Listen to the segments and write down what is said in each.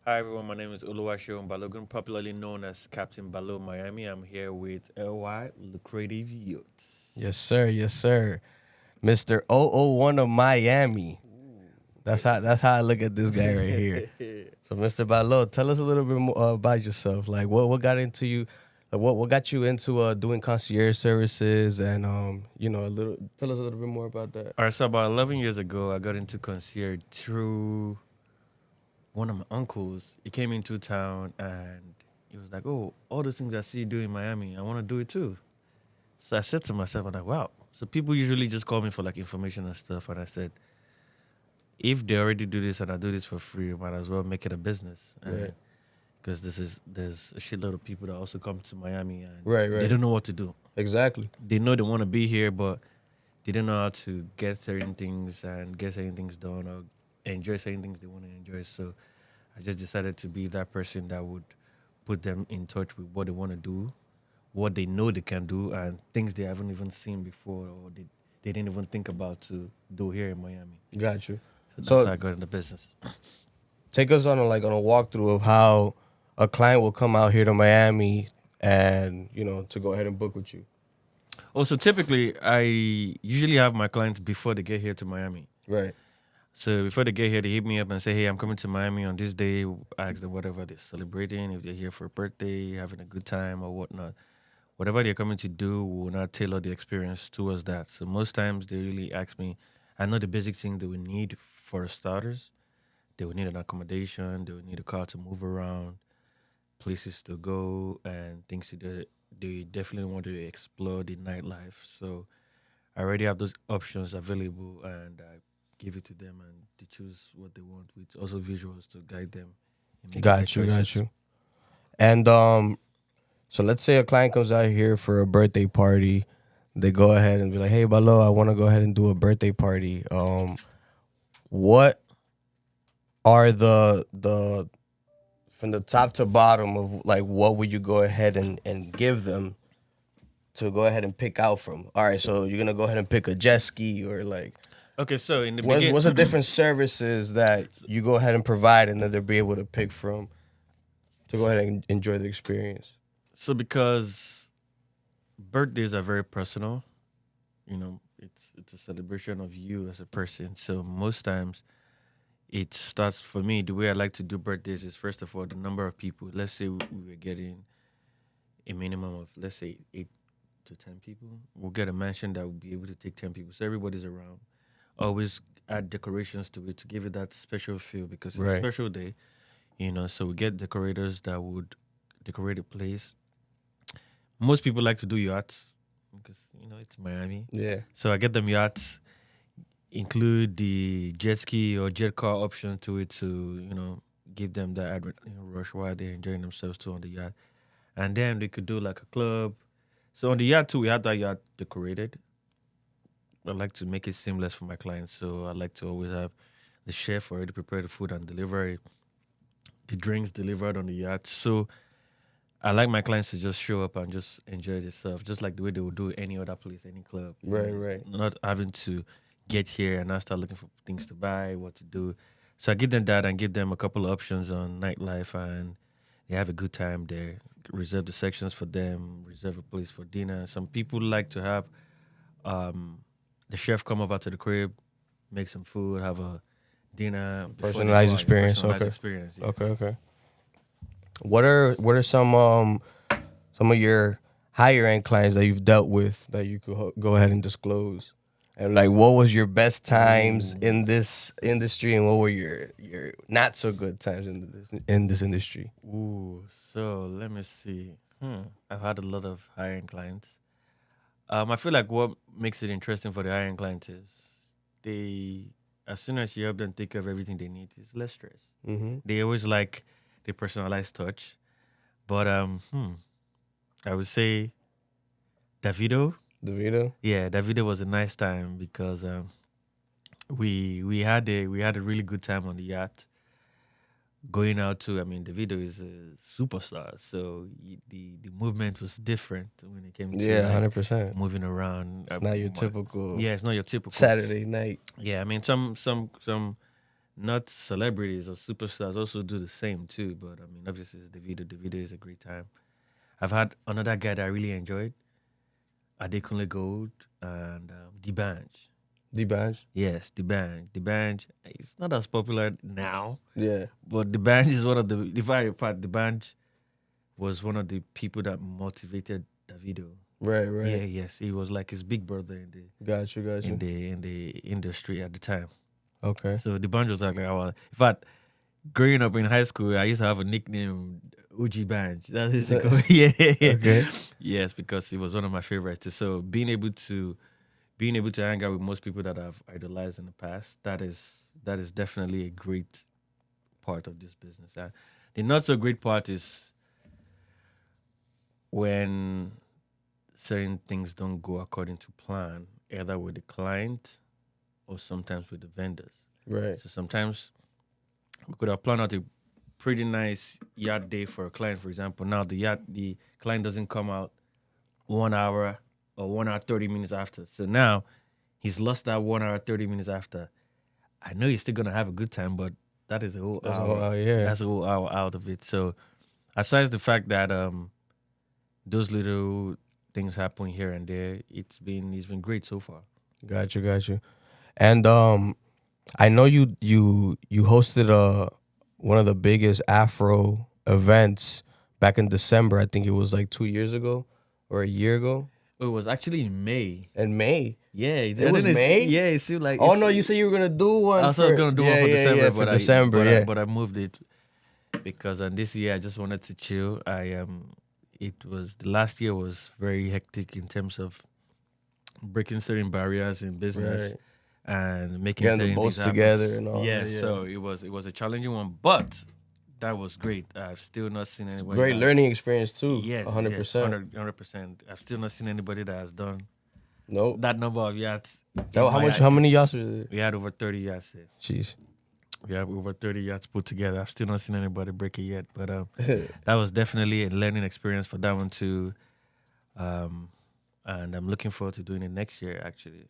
Hi everyone, my name is Oluwaseun Balogun, popularly known as Captain Balo Miami. I'm here with LY Lucrative Yacht. Yes, sir. Yes, sir. Mr. 001 of Miami. Ooh, That's how I look at this guy right here. okay. So, Mr. Balo, tell us a little bit more about yourself. Like, what got into you? Like, what got you into doing concierge services? And a little. Tell us a little bit more about that. All right, so about 11 years ago, I got into concierge through one of my uncles. He came into town and he was like, "Oh, all those things I see you do in Miami, I want to do it too." So I said to myself, "I'm like, wow." So people usually just call me for like information and stuff, and I said, if they already do this and I do this for free, I might as well make it a business. Right. Because there's a shitload of people that also come to Miami and Right. they Right. don't know what to do. Exactly. They know they want to be here, but they don't know how to get certain things and get certain things done or enjoy certain things they want to enjoy. So I just decided to be that person that would put them in touch with what they want to do, what they know they can do, and things they haven't even seen before or they didn't even think about to do here in Miami. Got you. So that's how So, I got into business. take us on a walkthrough of how a client will come out here to Miami and to go ahead and book with you. Also, typically, I usually have my clients before they get here to Miami. Right. So before they get here, they hit me up and say, "Hey, I'm coming to Miami on this day." I ask them whatever they're celebrating, if they're here for a birthday, having a good time, or whatnot. Whatever they're coming to do, we will not tailor the experience towards that. So most times they really ask me. I know the basic things they will need for starters. They will need an accommodation. They will need a car to move around, places to go, and things to do. They definitely want to explore the nightlife. So I already have those options available, and I give it to them, and they choose what they want with also visuals to guide them in making their Got you. Got choices. you. And so let's say a client comes out here for a birthday party. They go ahead and be like, "Hey, Balo, I want to go ahead and do a birthday party. What are the from the top to bottom of like what would you go ahead and give them to go ahead and pick out from? All right, so you're gonna go ahead and pick a jet ski or like Okay, so in the what's begin, what's the different services that you go ahead and provide and that they'll be able to pick from to go ahead and enjoy the experience. so because birthdays are very personal, it's a celebration of you as a person. So most times it starts for me. The way I like to do birthdays is first of all the number of people. Let's say we were getting a minimum of let's say 8 to 10 people. We'll get a mansion that will be able to take 10 people, so everybody's around. Always add decorations to it to give it that special feel because it's a Right. special day, So we get decorators that would decorate a place. Most people like to do yachts because it's Miami. Yeah. So I get them yachts, include the jet ski or jet car option to it to give them that rush while they're enjoying themselves too on the yacht. And then they could do like a club. So on the yacht too, we had that yacht decorated. I like to make it seamless for my clients, so I like to always have the chef already prepare the food and deliver it, the drinks delivered on the yacht. So I like my clients to just show up and just enjoy themselves, just like the way they would do any other place, any club. Right, right. Not having to get here and now start looking for things to buy, what to do. So I give them that and give them a couple of options on nightlife, and they have a good time there. Reserve the sections for them, reserve a place for dinner. Some people like to have um, the chef come over to the crib, make some food, have a dinner before they go Personalized out. A experience. personalized Okay. experience, yes. Okay, okay. What are some of your higher end clients that you've dealt with that you could go ahead and disclose? And like what was your best times Ooh, in this industry and what were your not so good times in this industry? ooh. So let me see. I've had a lot of hiring clients. I feel like what makes it interesting for the hiring client is they, as soon as you help them take care of everything they need, it's less stress. Mm-hmm. They always like the personalized touch. But I would say Davido. The video? Yeah, Davido was a nice time because we had a really good time on the yacht. Going out to, I mean, Davido is a superstar, so the movement was different when it came to Yeah, like 100%. moving around. It's not your typical Yeah, it's not your typical. Saturday night. Yeah, I mean, some not celebrities or superstars also do the same too. But I mean, obviously, it's Davido. Davido is a great time. I've had another guy that I really enjoyed, Adekunle Gold and D'banj. The badge. Yes, D'banj. D'banj. It's not as popular now, Yeah. but D'banj is one of the. If I part, D'banj was one of the people that motivated Davido. Right. Yeah, Right. yes, he was like his big brother Got you. Got you. in the industry at the time. Okay. So the band was like our. In fact, growing up in high school, I used to have a nickname, Uji Banj. That's his called. Yeah, Okay. yes, because he was one of my favorites. Too. So being able to hang out with most people that I've idolized in the past, that is definitely a great part of this business. The not so great part is when certain things don't go according to plan, either with the client or sometimes with the vendors. Right. So sometimes we could have planned out a pretty nice yacht day for a client, for example. Now the client doesn't come out 1 hour or 1 hour 30 minutes after. So now he's lost that 1 hour 30 minutes after. I know he's still gonna have a good time, but that is a whole That's hour. all. Yeah. That's a whole hour out of it. So aside the fact that those little things happen here and there, it's been great so far. Got you. Got you. And I know you hosted one of the biggest Afro events back in December. I think it was like 2 years ago or a year ago. Oh, it was actually in May. In May. Yeah, It was May? Yeah, it seemed like. Oh no, you said you were gonna do one. I was for, gonna do yeah, one for yeah, December, yeah, but for December. Yeah. but I moved it because this year I just wanted to chill. It was the last year was very hectic in terms of breaking certain barriers in business Right. and making Getting the certain boats things happen. together and all. Yeah, that, so it was a challenging one, but that was great. I've still not seen anybody. Great that's- learning experience too. Yes, 100%. 100%. I've still not seen anybody that has done Nope. that number of yachts. How many yachts were there? We had over 30 yachts there. Jeez. We have over 30 yachts put together. I've still not seen anybody break it yet, but that was definitely a learning experience for that one too. And I'm looking forward to doing it next year. Actually,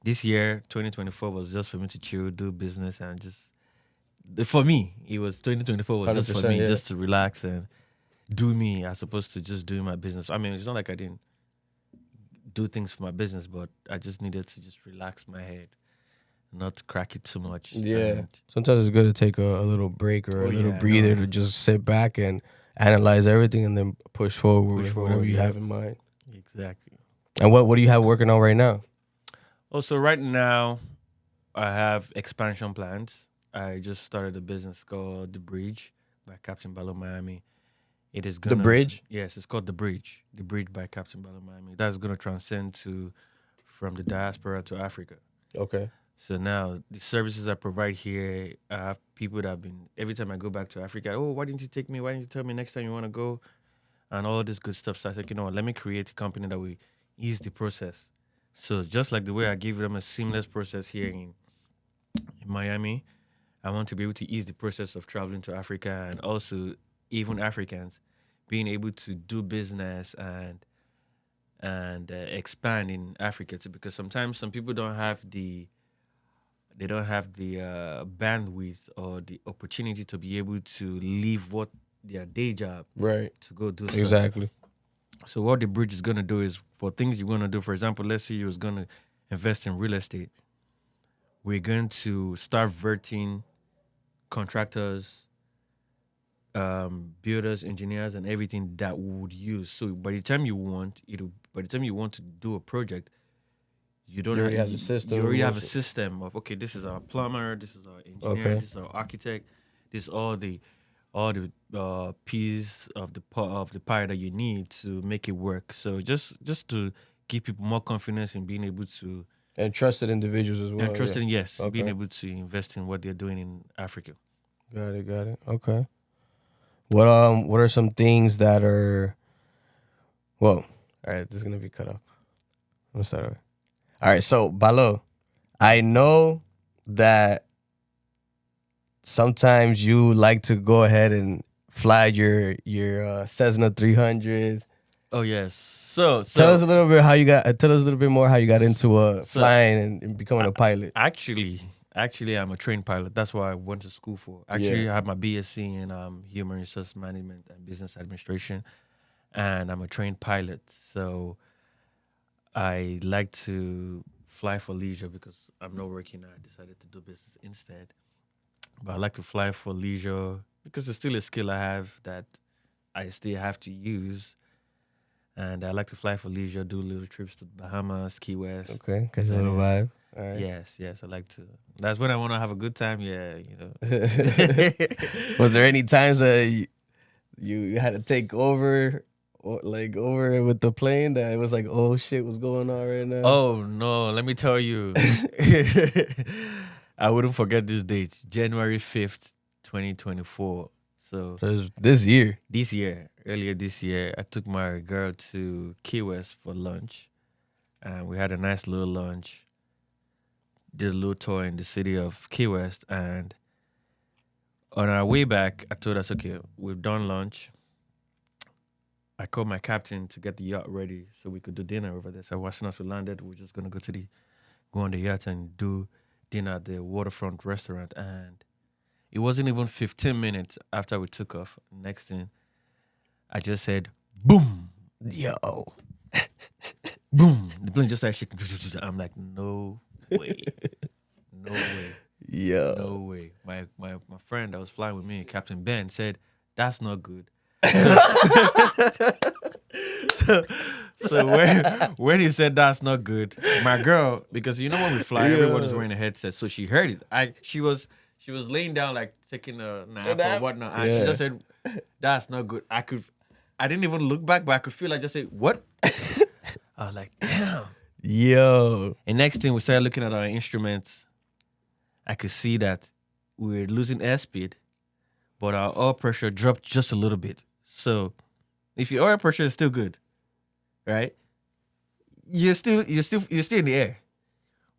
this year 2024 was just for me to chill, do business, and just for me it was 2024 was just for 100%, me, yeah. just to relax and do me as opposed to just doing my business. I mean, it's not like I didn't do things for my business, but I just needed to just relax my head, not crack it too much. Yeah. And Sometimes it's good to take a little break or Oh, a little yeah, I breather know. to just sit back and analyze everything and then push forward with whatever forward, you yeah. have in mind. exactly. And what do you have working on right now? Also, right now, I have expansion plans. I just started a business called The Bridge by Captain Balo Miami. It is The gonna Bridge? Yes, it's called The Bridge. The Bridge by Captain Balo Miami. That's gonna transcend to from the diaspora to Africa. Okay. So now the services I provide here, I have people that have been every time I go back to Africa. Oh, why didn't you take me? Why didn't you tell me next time you want to go? And all this good stuff. So I said, you know what? Let me create a company that will ease the process. So just like the way I give them a seamless process here in Miami, I want to be able to ease the process of traveling to Africa and also even Africans being able to do business and expand in Africa too. Because sometimes some people don't have the bandwidth or the opportunity to be able to leave what their day job Right. to go do stuff. Exactly. So what the bridge is gonna do is for things you're gonna do. For example, let's say you was gonna invest in real estate. We're going to start verting contractors, builders, engineers, and everything that we would use. So by the time you want to do a project, you don't You already have the you- system. You already have a most- system of okay, this is our plumber, this is our engineer, Okay. this is our architect, this is all the piece of the pie that you need to make it work. So just to give people more confidence in being able to And trusted individuals as well. and trusting, yeah. yes, being Okay. able to invest in what they're doing in Africa. Got it. Got it. Okay. What are some things that are well, all right, this is gonna be cut off. I'm gonna start over. All right, so Balo, I know that sometimes you like to go ahead and fly your Cessna 300. Oh yes. So Tell us a little bit how you got. Tell us a little bit more how you got into So- flying and becoming a pilot. actually, Actually, I'm a trained pilot. That's what I went to school for. Actually, I have my BSc in human resource management and business administration, and I'm a trained pilot. So I like to fly for leisure because I'm not working. I decided to do business instead. But I like to fly for leisure because it's still a skill I have that I still have to use. And I like to fly for leisure, do little trips to Bahamas, Key West, Okay, catch a little Venice. vibe. All right. Yes, I like to. That's when I want to have a good time. Yeah, Was there any times that you had to take over, or like over with the plane that it was like, oh shit, what's going on right now? Oh no, let me tell you. I wouldn't forget this date, January 5th, 2024. So So it was this year. earlier this year, I took my girl to Key West for lunch. And we had a nice little lunch. Did a little tour in the city of Key West. And on our way back, I told us, okay, we've done lunch. I called my captain to get the yacht ready so we could do dinner over there. So as soon as we landed, we are just gonna go on the yacht and do dinner at the waterfront restaurant. And it wasn't even 15 minutes after we took off. Next thing, I just said, boom, Yo. boom. The plane just started shaking. I'm like, no way. No way. Yo. No way. My friend that was flying with me, Captain Ben, said, that's not good. So when he said that's not good, my girl, because you know when we fly, everyone is wearing a headset, so she heard it. She was laying down like taking a nap or whatnot, and she just said, "That's not good." I didn't even look back, but I could feel I just say, "What?" I was like, "Damn." Yo. And next thing we started looking at our instruments, I could see that we were losing airspeed, but our oil pressure dropped just a little bit. So if your oil pressure is still good, right? You're still in the air.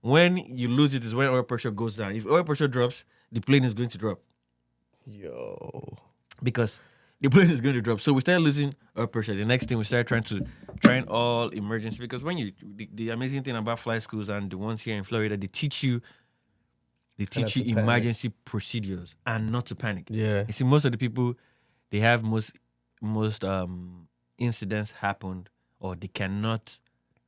When you lose it is when oil pressure goes down. If oil pressure drops, the plane is going to drop Yo. because the plane is going to drop. So we started losing oil pressure. The next thing we started trying all emergency, because when the amazing thing about flight schools and the ones here in Florida, they teach you not to panic. emergency procedures and not to panic. Yeah. You see, most of the people, they have most incidents happened or they cannot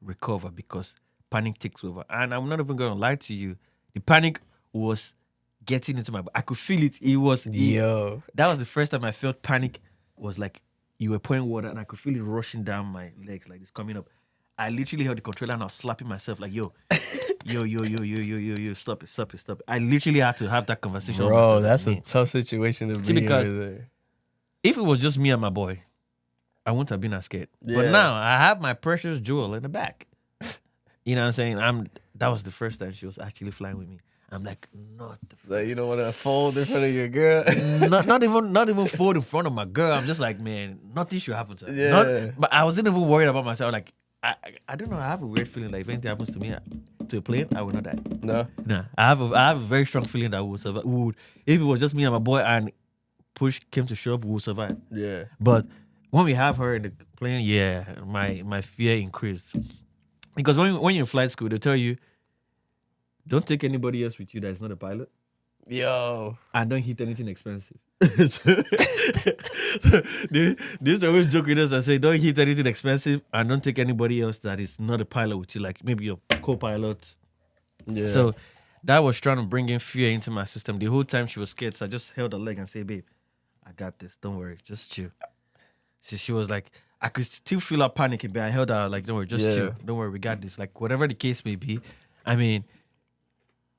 recover because panic takes over. And I'm not even going to lie to you, the panic was getting into my. I could feel it. Yo. That was the first time I felt panic. Was like you were pouring water and I could feel it rushing down my legs like it's coming up. I literally held the controller and I was slapping myself like, yo, stop it. I literally had to have that conversation. Bro, that's a tough situation to be in. Because There. if it was just me and my boy, I wouldn't have been as scared. Yeah. But now I have my precious jewel in the back. You know what I'm saying? That was the first time she was actually flying with me. I'm like, not the Like you don't want to fold in front of your girl. not even fold in front of my girl. I'm just like, man, nothing should happen to her. Yeah. But I wasn't even worried about myself. Like, I don't know. I have a weird feeling like if anything happens to me to a plane, I will not die. No. Nah, I have a very strong feeling that we will survive. If it was just me and my boy and push came to shove, we will survive. Yeah. But when we have her in the plane, yeah, my fear increased. Because when you're in flight school, they tell you, don't take anybody else with you that is not a pilot. Yo. And don't hit anything expensive. They always joke with us and say, don't hit anything expensive and don't take anybody else that is not a pilot with you, like maybe your co-pilot. Yeah. So that was trying to bring in fear into my system. The whole time she was scared, so I just held her leg and said, babe, I got this. Don't worry. Just chill. She was like, I could still feel her panicking, but I held her like, don't worry, just chill. Don't worry, we got this. Like, whatever the case may be. I mean,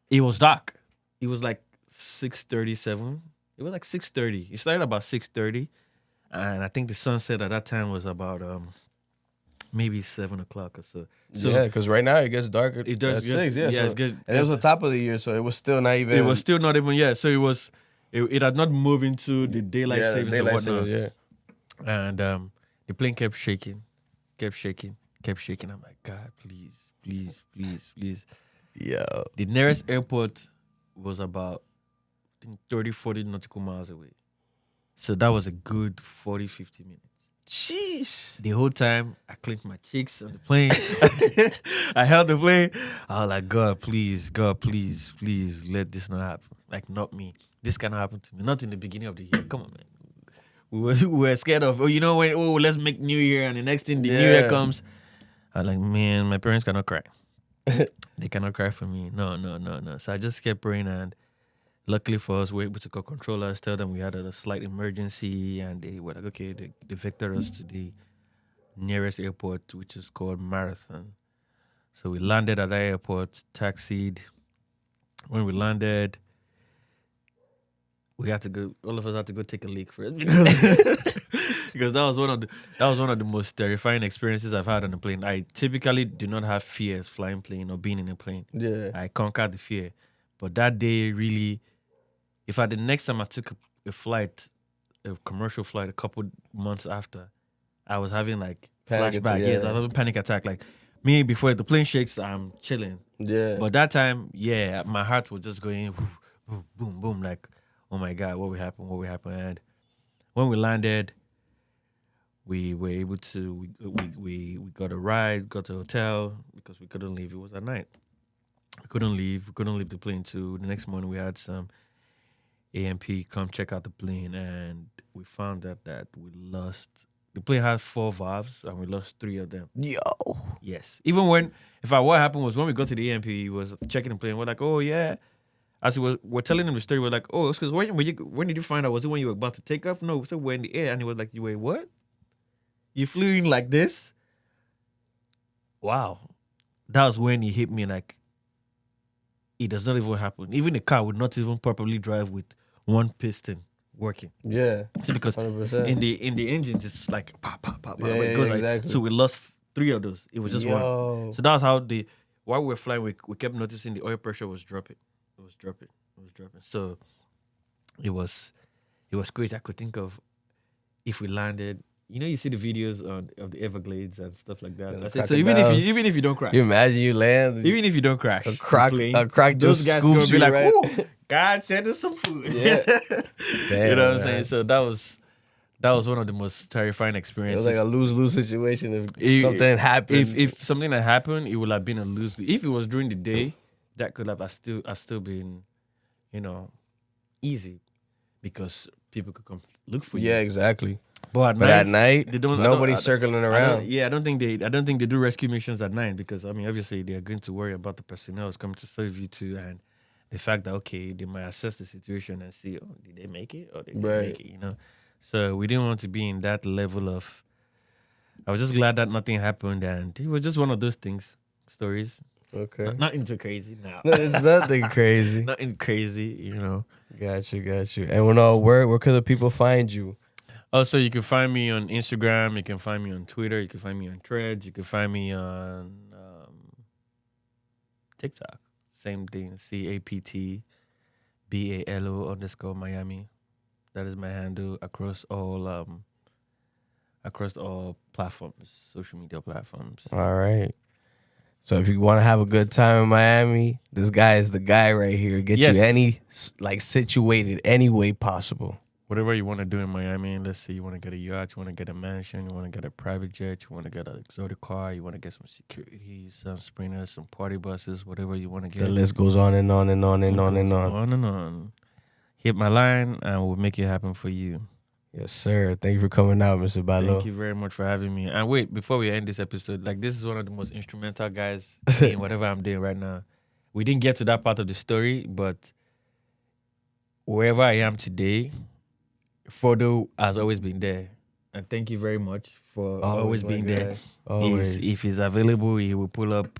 it was dark. It was like 6:37. It was like 6:30. It started about 6:30. And I think the sunset at that time was about maybe 7 o'clock or so. Yeah, because right now it gets darker. It does. At 6, yeah. So, it gets, and it was the top of the year, so it was still not even. It was still not even, yeah. So it had not moved into the daylight savings or whatnot. Yeah. And the plane kept shaking. I'm like, God, please. Yeah. The nearest airport was about, I think, 30, 40 nautical miles away. So that was a good 40, 50 minutes. Sheesh. The whole time, I clenched my cheeks on the plane. I held the plane. I was like, God, please, let this not happen. Like, not me. This cannot happen to me. Not in the beginning of the year. Come on, man. We were scared of, let's make New Year. And the next thing, the New Year comes. I'm like, man, my parents cannot cry. They cannot cry for me. No. So I just kept praying, and luckily for us, we were able to call controllers, tell them we had a slight emergency, and they were like, okay, they vectored us to the nearest airport, which is called Marathon. So we landed at that airport, taxied. When we landed, we had to go. All of us had to go take a leak first because that was one of the most terrifying experiences I've had on a plane. I typically do not have fears flying plane or being in a plane. Yeah. I conquered the fear, but that day really. If the next time I took a flight, a commercial flight, a couple months after, I was having like Panic flashback. attack, Yes, I yeah. was having panic attack. Like me before the plane shakes, I'm chilling. Yeah. But that time, yeah, my heart was just going boom, boom, boom. Like, oh my God, what will happen? What will happen? And when we landed, we were able to we got a ride, got to a hotel because we couldn't leave. It was at night. We couldn't leave. We couldn't leave the plane too. The next morning we had some AMP come check out the plane, and we found out that we lost. The plane had 4 valves, and we lost 3 of them. Yo. Yes. Even what happened was when we got to the AMP, he was checking the plane. We're like, oh yeah. As we're telling him the story, we're like, oh, it's because when did you find out? Was it when you were about to take off? No, so we're in the air, and he was like, you wait, what? You flew in like this? Wow. That was when he hit me like, it does not even happen. Even a car would not even properly drive with one piston working. Yeah. See, because 100%. in the engines, it's like pop, pop, pop. Yeah, It goes like, exactly. so we lost 3 of those. It was just one. Yo. So that was how while we were flying, we kept noticing the oil pressure was dropping. It was dropping. So it was crazy. I could think of if we landed. You know, you see the videos of the Everglades and stuff like that. Yeah, I said, so even if you don't crash, You imagine you land. even if you don't crash, A croc those just guys scoops gonna be you, like, right? "Ooh, God send us some food." Yeah. You know what I'm Damn, saying? man. So that was one of the most terrifying It experiences. was like a lose-lose situation if something happened. If something had happened, it would have been a lose. If it was during the day, that could have still been, easy, because people could come look for you. Yeah, exactly. But At night, they don't. nobody's circling around. I don't think they do rescue missions at night, because I mean, obviously they are going to worry about the personnel who's coming to serve you too, and the fact that, okay, they might assess the situation and see, oh, did they make it or did they Right. make it? So we didn't want to be in that level of. I was just glad that nothing happened, and it was just one of those stories. Okay. Nothing too crazy now. No, it's nothing crazy. Nothing crazy. Got you. And where could the people find you? Also, you can find me on Instagram. You can find me on Twitter. You can find me on Threads. You can find me on TikTok. Same thing. CaptBalo_Miami. That is my handle across all platforms, social media platforms. All right. So if you want to have a good time in Miami, this guy is the guy right here. Get Yes. you situated any way possible. Whatever you want to do in Miami, let's say you want to get a yacht, you want to get a mansion, you want to get a private jet, you want to get an exotic car, you want to get some security, some sprinters, some party buses, whatever you want to get. The list goes on and on and on and on and on. On and on. Hit my line and we'll make it happen for you. Yes, sir. Thank you for coming out, Mr. Balo. Thank you very much for having me. And wait, before we end this episode, this is one of the most instrumental guys in whatever I'm doing right now. We didn't get to that part of the story, but wherever I am today, Frodo has always been there. And thank you very much for always being there. Always. If he's available, he will pull up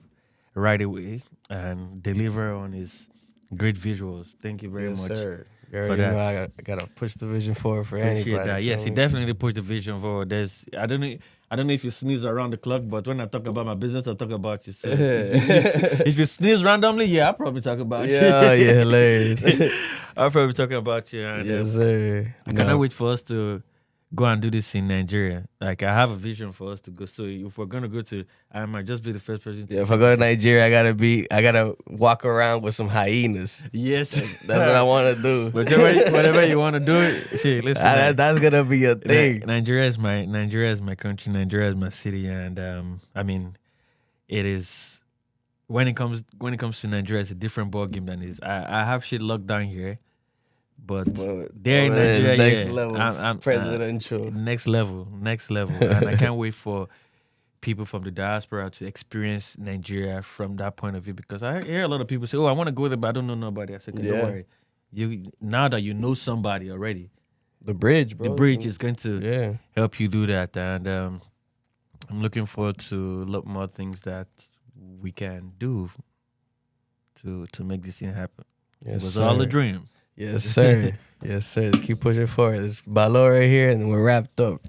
right away and deliver on his great visuals. Thank you very Yes, much. sir. You for already that. know I gotta push the vision forward for Appreciate anybody. that. Yes, he definitely pushed the vision forward. I don't know if you sneeze around the clock, but when I talk about my business, I talk about you. So if you sneeze randomly, yeah, I'll probably talk about you. Yeah, hilarious. I'll probably be talking about you. And, Yes, sir. I cannot wait for us to go and do this in Nigeria. Like I have a vision for us to go. So if we're gonna go to, I might just be the first person to Yeah, if I take go you to to. Nigeria, I gotta walk around with some hyenas. Yes, That's what I want to do. whatever you want to do. See, listen, That's gonna be a thing. Nigeria is my country. Nigeria is my city, and I mean, it is when it comes to Nigeria, it's a different ball game than it is. I have shit locked down here, but But there in over there is Nigeria, next yeah, level I'm presidential. next level, and I can't wait for people from the diaspora to experience Nigeria from that point of view because I hear a lot of people say, "Oh, I want to go there, but I don't know nobody." I said, "Okay, don't Yeah. worry. You now that you know somebody already, The bridge, the bro. bridge is going to Yeah. help you do that." And I'm looking forward to a lot more things that we can do to make this thing happen. It Yes, was all a sir. dream. Yes, sir. Yes, sir. Keep pushing forward. It's Balo right here, and we're wrapped up.